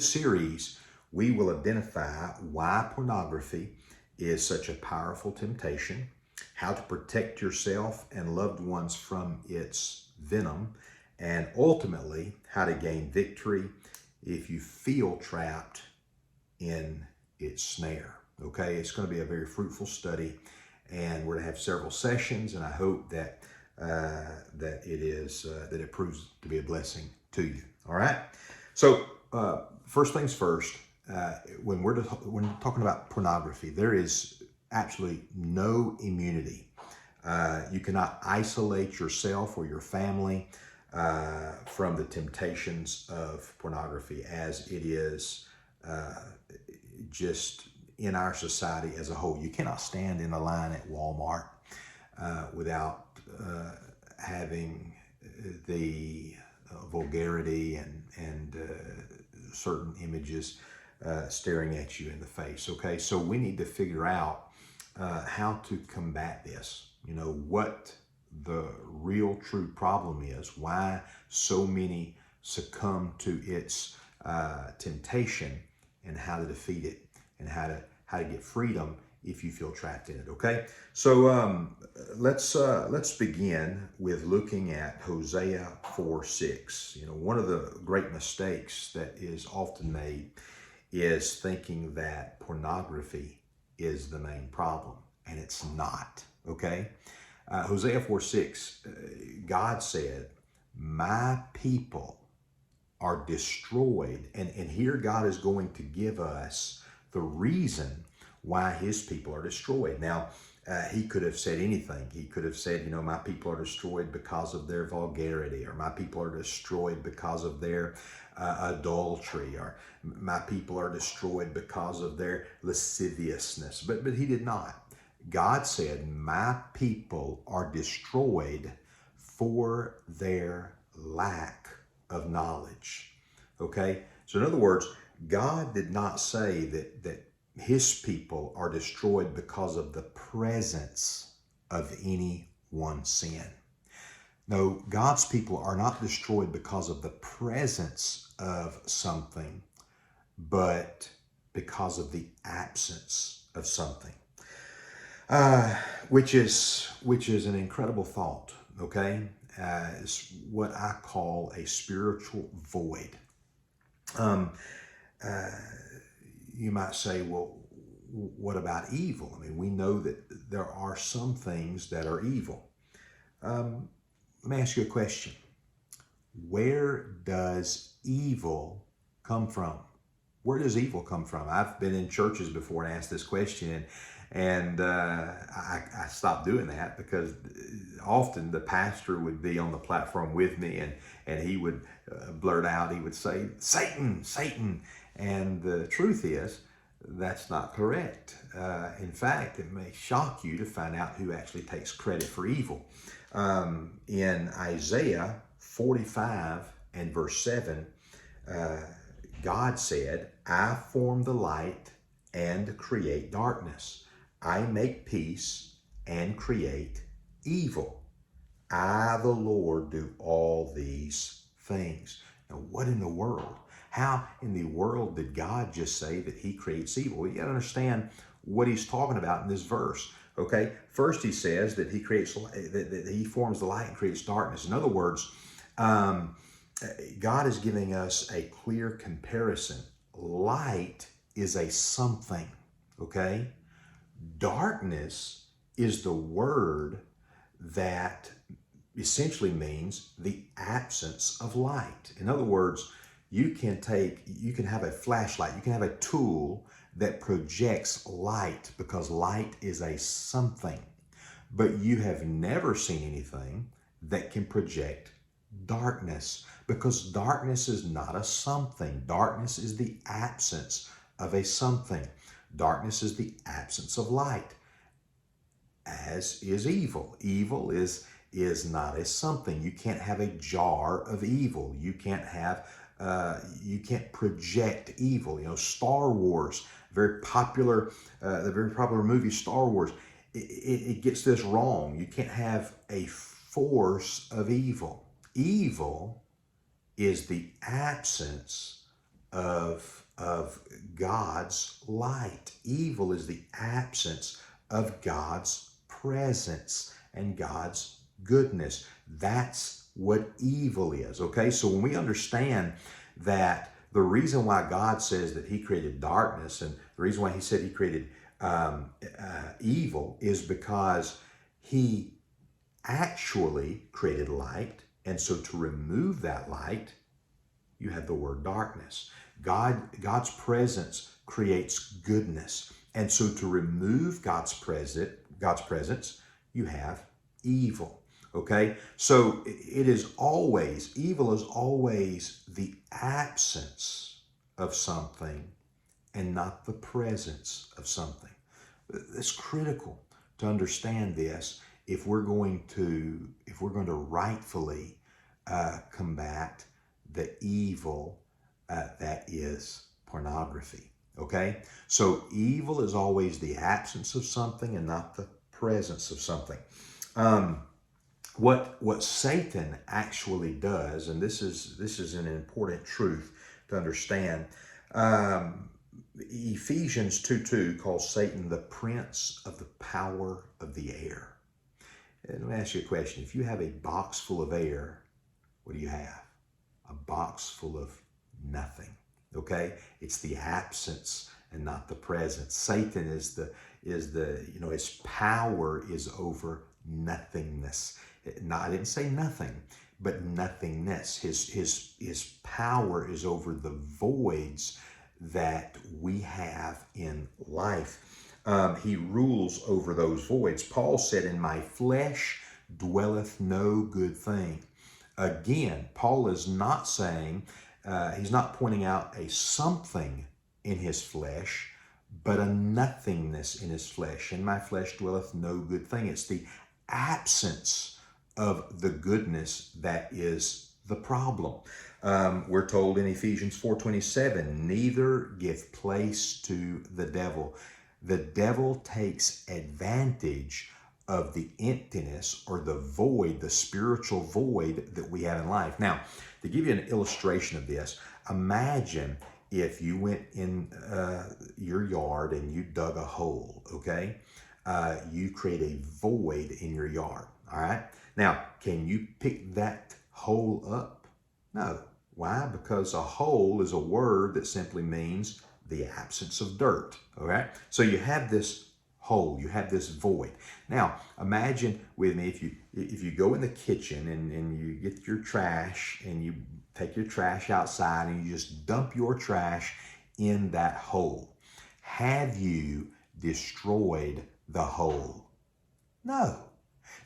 Series, we will identify why pornography is such a powerful temptation, how to protect yourself and loved ones from its venom, and ultimately how to gain victory if you feel trapped in its snare. Okay, it's going to be a very fruitful study, and we're going to have several sessions, and I hope that that it proves to be a blessing to you. All right. So first things first, when we're talking about pornography, there is absolutely no immunity. You cannot isolate yourself or your family from the temptations of pornography, as it is just in our society as a whole. You cannot stand in a line at Walmart without having the vulgarity and certain images staring at you in the face. Okay, so we need to figure out how to combat this. You know, what the real true problem is, why so many succumb to its temptation, and how to defeat it, and how to get freedom if you feel trapped in it. Okay, so let's begin with looking at Hosea 4:6. You know, one of the great mistakes that is often made is thinking that pornography is the main problem, and it's not. Okay, Hosea 4:6, God said, "My people are destroyed," and here God is going to give us the reason why his people are destroyed. Now, he could have said anything. He could have said, you know, my people are destroyed because of their vulgarity, or my people are destroyed because of their adultery, or my people are destroyed because of their lasciviousness. But he did not. God said, my people are destroyed for their lack of knowledge. Okay? So in other words, God did not say that his people are destroyed because of the presence of any one sin. No, God's people are not destroyed because of the presence of something, but because of the absence of something. Which is an incredible thought, okay? It's what I call a spiritual void. You might say, well, what about evil? I mean, we know that there are some things that are evil. Let me ask you a question. Where does evil come from? Where does evil come from? I've been in churches before and asked this question, and I stopped doing that, because often the pastor would be on the platform with me, and he would blurt out, he would say, Satan, Satan. And the truth is, that's not correct. In fact, it may shock you to find out who actually takes credit for evil. In Isaiah 45 and verse 7, God said, I form the light and create darkness. I make peace and create evil. I, the Lord, do all these things. Now, what in the world? How in the world did God just say that he creates evil? Well, you got to understand what he's talking about in this verse. Okay, first he says that he creates, that he forms the light and creates darkness. In other words, God is giving us a clear comparison. Light is a something, okay? Darkness is the word that essentially means the absence of light. In other words, you can have a flashlight, you can have a tool that projects light, because light is a something. But you have never seen anything that can project darkness, because darkness is not a something. Darkness is the absence of a something. Darkness is the absence of light, as is evil. Evil is not a something. You can't have a jar of evil. You can't project evil. You know, Star Wars, the very popular movie Star Wars, it gets this wrong. You can't have a force of evil. Evil is the absence of God's light. Evil is the absence of God's presence and God's goodness. That's what evil is, okay? So when we understand that the reason why God says that he created darkness and the reason why he said he created evil is because he actually created light. And so to remove that light, you have the word darkness. God's presence creates goodness. And so to remove God's presence, you have evil. Okay? So evil is always the absence of something and not the presence of something. It's critical to understand this if we're going to rightfully combat the evil that is pornography. Okay? So evil is always the absence of something and not the presence of something. What Satan actually does, and this is an important truth to understand. Ephesians 2:2 calls Satan the prince of the power of the air. And let me ask you a question. If you have a box full of air, what do you have? A box full of nothing. Okay? It's the absence and not the presence. Satan is his power is over nothingness. I didn't say nothing, but nothingness. His power is over the voids that we have in life. He rules over those voids. Paul said, "In my flesh dwelleth no good thing." Again, Paul is not saying, he's not pointing out a something in his flesh, but a nothingness in his flesh. "In my flesh dwelleth no good thing." It's the absence of the goodness that is the problem. We're told in Ephesians 4:27, "Neither give place to the devil." The devil takes advantage of the emptiness or the void, the spiritual void that we have in life. Now, to give you an illustration of this, imagine if you went in your yard and you dug a hole, okay? You create a void in your yard, all right? Now, can you pick that hole up? No. Why? Because a hole is a word that simply means the absence of dirt, okay? So you have this hole, you have this void. Now, imagine with me if you go in the kitchen and you get your trash and you take your trash outside and you just dump your trash in that hole. Have you destroyed the hole? No.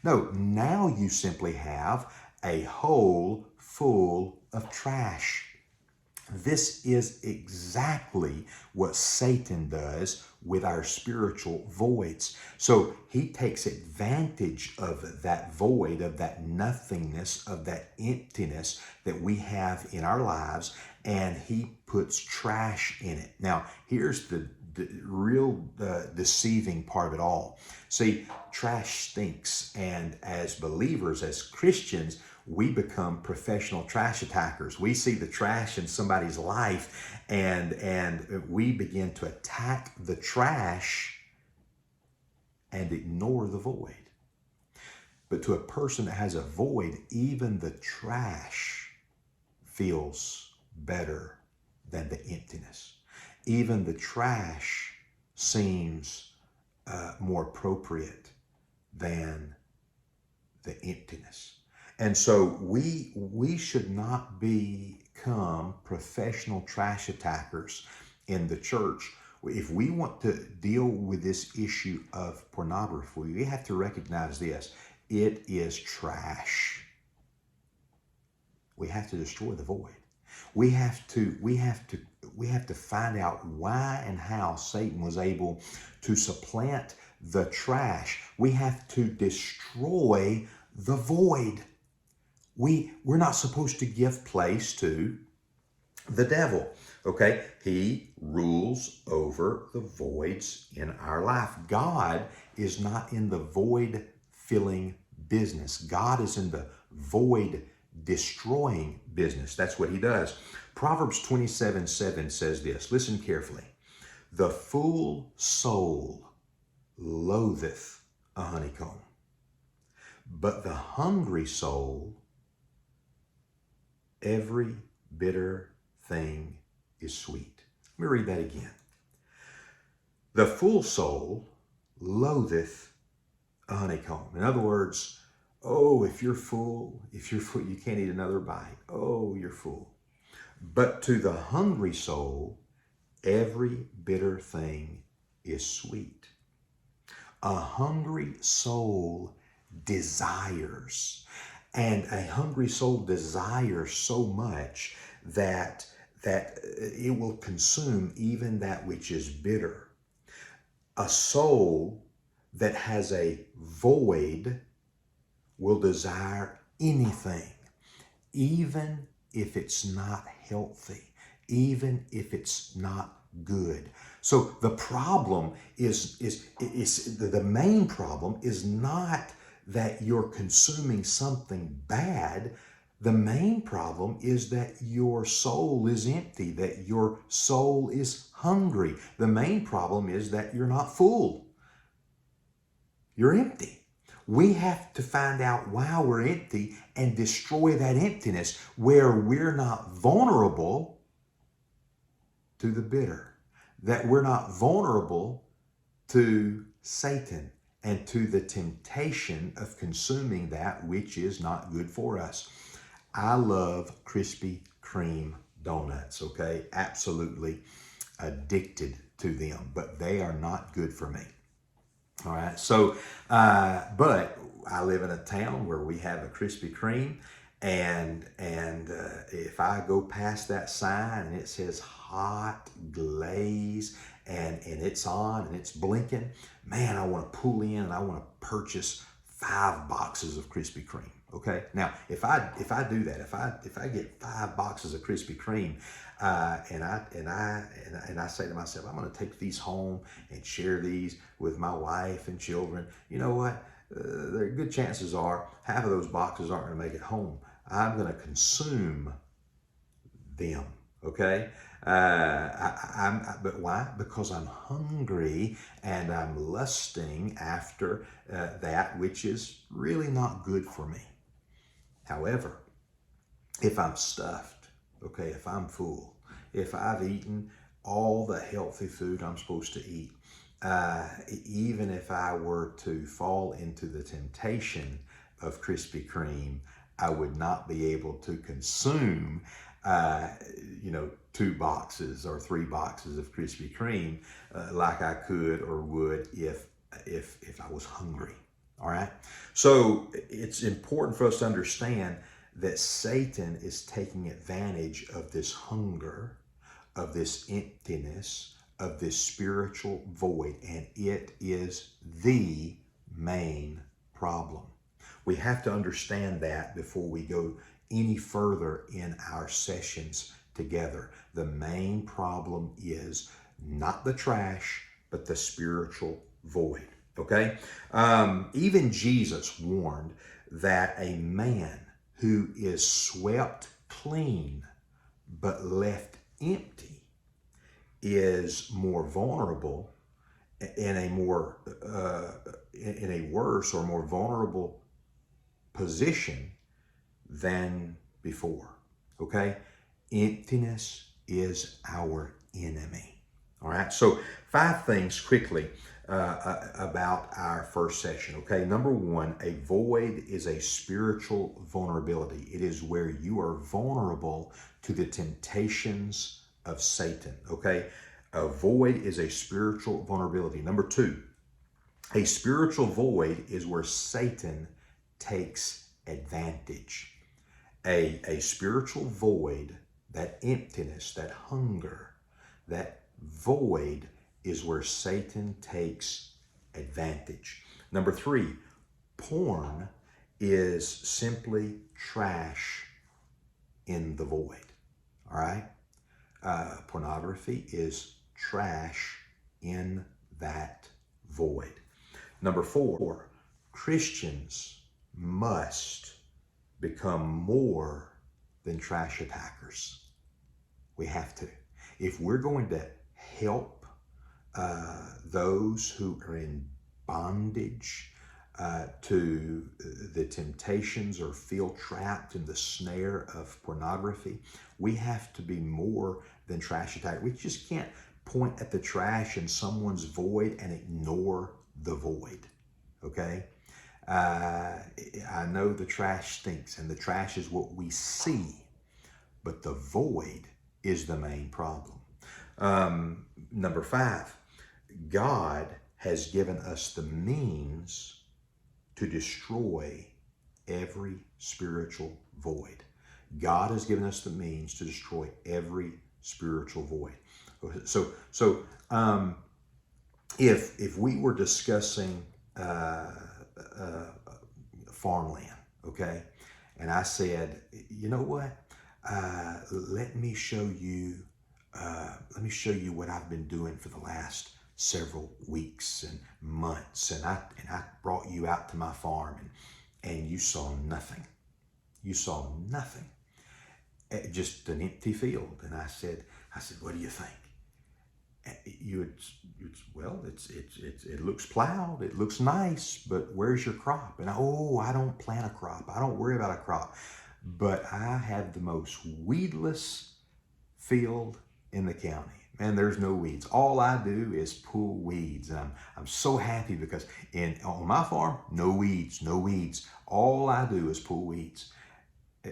No, now you simply have a hole full of trash. This is exactly what Satan does with our spiritual voids. So he takes advantage of that void, of that nothingness, of that emptiness that we have in our lives, and he puts trash in it. Now, here's the real deceiving part of it all. See, trash stinks, and as believers, as Christians, we become professional trash attackers. We see the trash in somebody's life and we begin to attack the trash and ignore the void. But to a person that has a void, even the trash feels better than the emptiness. Even the trash seems more appropriate than the emptiness. And so we should not become professional trash attackers in the church. If we want to deal with this issue of pornography, we have to recognize this. It is trash. We have to destroy the void. We have to find out why and how Satan was able to supplant the trash. We have to destroy the void. We're not supposed to give place to the devil, okay? He rules over the voids in our life. God is not in the void filling business. God is in the void destroying business. That's what he does. Proverbs 27:7 says this. Listen carefully. The fool soul loatheth a honeycomb, but the hungry soul, every bitter thing is sweet. Let me read that again. The fool soul loatheth a honeycomb. In other words, oh, if you're full, you can't eat another bite. Oh, you're full. But to the hungry soul, every bitter thing is sweet. A hungry soul desires, and a hungry soul desires so much that it will consume even that which is bitter. A soul that has a void will desire anything, even if it's not healthy, even if it's not good. So the problem is the main problem is not that you're consuming something bad. The main problem is that your soul is empty, that your soul is hungry. The main problem is that you're not full. You're empty. We have to find out why we're empty and destroy that emptiness where we're not vulnerable to the bitter, that we're not vulnerable to Satan and to the temptation of consuming that which is not good for us. I love Krispy Kreme donuts, okay? Absolutely addicted to them, but they are not good for me. All right, so, but I live in a town where we have a Krispy Kreme, and if I go past that sign and it says hot glaze and it's on and it's blinking, man, I want to pull in and I want to purchase 5 boxes of Krispy Kreme. Okay. Now, if I do that, if I get 5 boxes of Krispy Kreme, and I say to myself, I'm going to take these home and share these with my wife and children. You know what? There are good chances are half of those boxes aren't going to make it home. I'm going to consume them. Okay. But why? Because I'm hungry and I'm lusting after that which is really not good for me. However, if I'm stuffed, okay, if I'm full, if I've eaten all the healthy food I'm supposed to eat, even if I were to fall into the temptation of Krispy Kreme, I would not be able to consume, 2 boxes or 3 boxes of Krispy Kreme like I could or would if I was hungry. All right. So it's important for us to understand that Satan is taking advantage of this hunger, of this emptiness, of this spiritual void, and it is the main problem. We have to understand that before we go any further in our sessions together. The main problem is not the trash, but the spiritual void. Okay? Even Jesus warned that a man who is swept clean but left empty is more vulnerable in a worse or more vulnerable position than before. Okay? Emptiness is our enemy. All right? So 5 things quickly about our first session. Okay, number 1, a void is a spiritual vulnerability. It is where you are vulnerable to the temptations of Satan. Okay, a void is a spiritual vulnerability. Number 2, a spiritual void is where Satan takes advantage. A spiritual void, that emptiness, that hunger, that void is where Satan takes advantage. Number 3, porn is simply trash in the void. All right? Pornography is trash in that void. Number 4, Christians must become more than trash attackers. We have to. If we're going to help those who are in bondage to the temptations or feel trapped in the snare of pornography, we have to be more than trash attack. We just can't point at the trash in someone's void and ignore the void, okay? I know the trash stinks, and the trash is what we see, but the void is the main problem. Number 5, God has given us the means to destroy every spiritual void. God has given us the means to destroy every spiritual void. So if we were discussing farmland, okay, and I said, you know what? Let me show you what I've been doing for the last several weeks and months, and I brought you out to my farm, and you saw nothing. You saw nothing, just an empty field. And I said, what do you think? It looks plowed, it looks nice, but where's your crop? And I don't plant a crop. I don't worry about a crop. But I have the most weedless field in the county. Man, there's no weeds. All I do is pull weeds. And I'm so happy because on my farm, no weeds. All I do is pull weeds.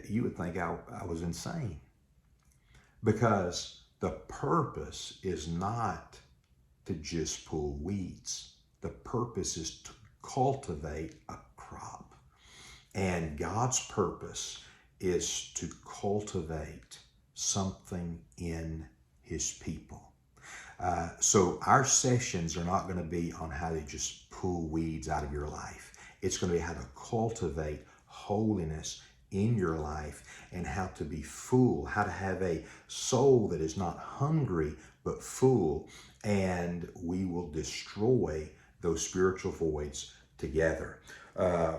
You would think I was insane, because the purpose is not to just pull weeds. The purpose is to cultivate a crop. And God's purpose is to cultivate something in His people. So our sessions are not going to be on how to just pull weeds out of your life. It's going to be how to cultivate holiness in your life, and how to be full, how to have a soul that is not hungry but full, and we will destroy those spiritual voids together.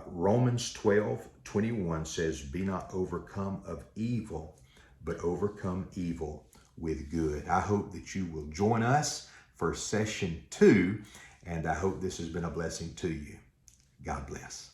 Romans 12:21 says, be not overcome of evil, but overcome evil with good. I hope that you will join us for session 2, and I hope this has been a blessing to you. God bless.